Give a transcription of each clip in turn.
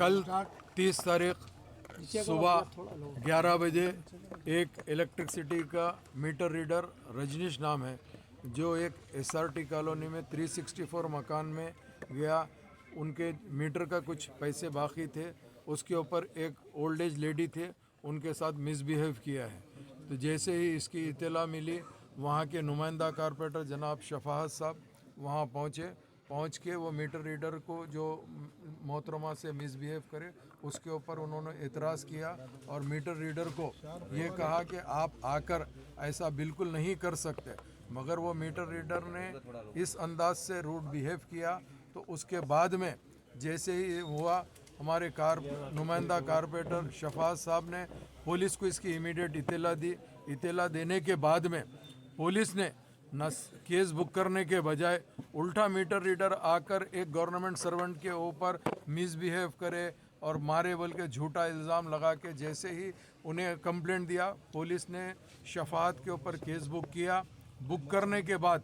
कल 30 तारीख सुबह 11 बजे एक इलेक्ट्रिसिटी का मीटर रीडर रजनीश नाम है, जो एक एसआरटी कॉलोनी में 364 मकान में गया। उनके मीटर का कुछ पैसे बाकी थे, उसके ऊपर एक ओल्ड एज लेडी थे, उनके साथ मिसबिहेव किया है। तो जैसे ही इसकी इत्तला मिली, वहाँ के नुमाइंदा कारपोरेटर जनाब शफाहत साहब वहाँ पहुँच के वो मीटर रीडर को जो मोहतरमा से मिसबिहेव करे उसके ऊपर उन्होंने एतराज़ किया और मीटर रीडर को ये कहा कि आप आकर ऐसा बिल्कुल नहीं कर सकते। मगर वो मीटर रीडर ने इस अंदाज से रूड बिहेव किया। तो उसके बाद में जैसे ही हुआ, हमारे नुमाइंदा कारपोरेटर शफात साहब ने पुलिस को इसकी इमीडिएट इत्तला देने के बाद में पुलिस ने केस बुक करने के बजाय उल्टा मीटर रीडर आकर एक गवर्नमेंट सर्वेंट के ऊपर मिसबिहेव करे और मारे बोल के झूठा इल्ज़ाम लगा के जैसे ही उन्हें कंप्लेंट दिया, पुलिस ने शफात के ऊपर केस बुक किया। बुक करने के बाद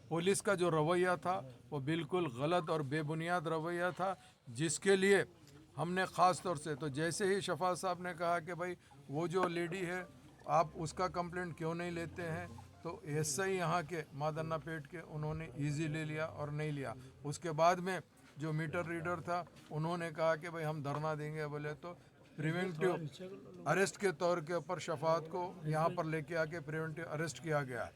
पुलिस का जो रवैया था वो बिल्कुल गलत और बेबुनियाद रवैया था, जिसके लिए हमने ख़ास तौर से तो जैसे ही शफात साहब ने कहा कि भाई वो जो लेडी है आप उसका कंप्लेंट क्यों नहीं लेते हैं, तो ऐसे ही यहाँ के मादन्ना पेट के उन्होंने इजी ले लिया और नहीं लिया। उसके बाद में जो मीटर रीडर था उन्होंने कहा कि भाई हम धरना देंगे, बोले तो प्रिवेंटिव अरेस्ट के तौर के ऊपर शफात को यहाँ पर लेके आके प्रिवेंटिव अरेस्ट किया गया।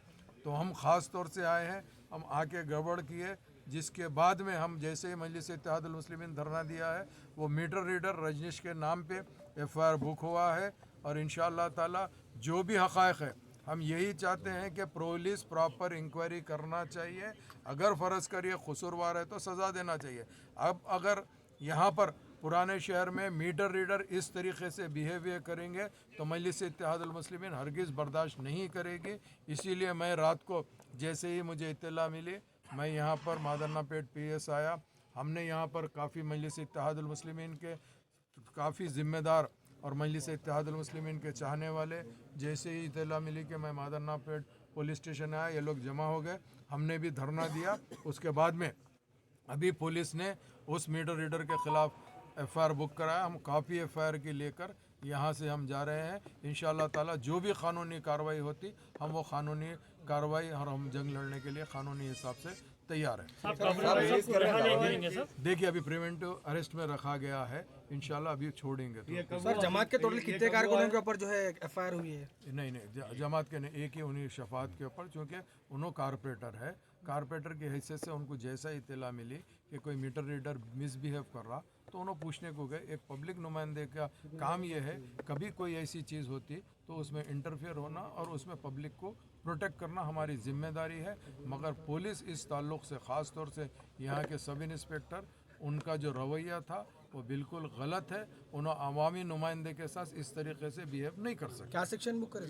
तो हम ख़ास तौर से आए हैं, हम आके गड़बड़ किए, जिसके बाद में हम जैसे ही मजलिस इत्तेहादुल मुस्लिमीन धरना दिया है, वो मीटर रीडर रजनीश के नाम पे एफआईआर बुक हुआ है। और इंशाअल्लाह ताला जो भी हक़ाइक़ है, हम यही चाहते हैं कि पुलिस प्रॉपर इंक्वायरी करना चाहिए। अगर फ़र्ज़ करिए कसूरवार है तो सज़ा देना चाहिए। अब अगर यहाँ पर पुराने शहर में मीटर रीडर इस तरीके से बिहेवियर करेंगे तो मजलिस इत्तेहादुल मुस्लिमीन हरगिज़ बर्दाश्त नहीं करेगी। इसीलिए मैं रात को जैसे ही मुझे इत्तला मिली, मैं यहाँ पर मादन्ना पेट पीएस आया। हमने यहाँ पर काफ़ी मजलिस इत्तेहादुल मुस्लिमीन के काफ़ी ज़िम्मेदार और मजलिस इत्तेहादुल मुस्लिमीन के चाहने वाले, जैसे ही इत्तला मिली कि मैं मादन्ना पेट पुलिस स्टेशन आया, ये लोग जमा हो गए, हमने भी धरना दिया। उसके बाद में अभी पुलिस ने उस मीटर रीडर के ख़िलाफ़ एफआईआर बुक कराया। हम काफ़ी एफआईआर की लेकर यहाँ से हम जा रहे हैं। इंशाअल्लाह ताला जो भी कानूनी कार्रवाई होती, हम वो कानूनी कार्रवाई और हम जंग लड़ने के लिए कानूनी हिसाब से तैयार है। देखिए अभी प्रिवेंटिव अरेस्ट में रखा गया है, इंशाल्लाह अभी छोड़ेंगे। तो सर जमात के टोटल कितने कारकुनों के ऊपर जो है एफआईआर हुई है? नहीं, जमात के नहीं, एक ही उन्हीं शफात के ऊपर, क्योंकि उन्होंने कारपोरेटर है, कारपोरेटर की हैसियत से उनको जैसा इत्तला मिली कि कोई मीटर रीडर मिसबिहेव कर रहा तो उन्होंने पूछने को गए। एक पब्लिक नुमाइंदे का काम ये है, कभी कोई ऐसी चीज़ होती तो उसमें इंटरफेयर होना और उसमें पब्लिक को प्रोटेक्ट करना हमारी जिम्मेदारी है। मगर पुलिस इस ताल्लुक़ से ख़ास तौर से यहाँ के सब इंस्पेक्टर, उनका जो रवैया था वो बिल्कुल गलत है। उन्होंने अवामी नुमाइंदे के साथ इस तरीके से बिहेव नहीं कर सकते। क्या सेक्शन बुक करें?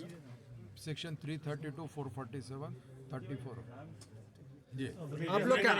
सेक्शन 332, 447, 34 जी। आप लोग क्या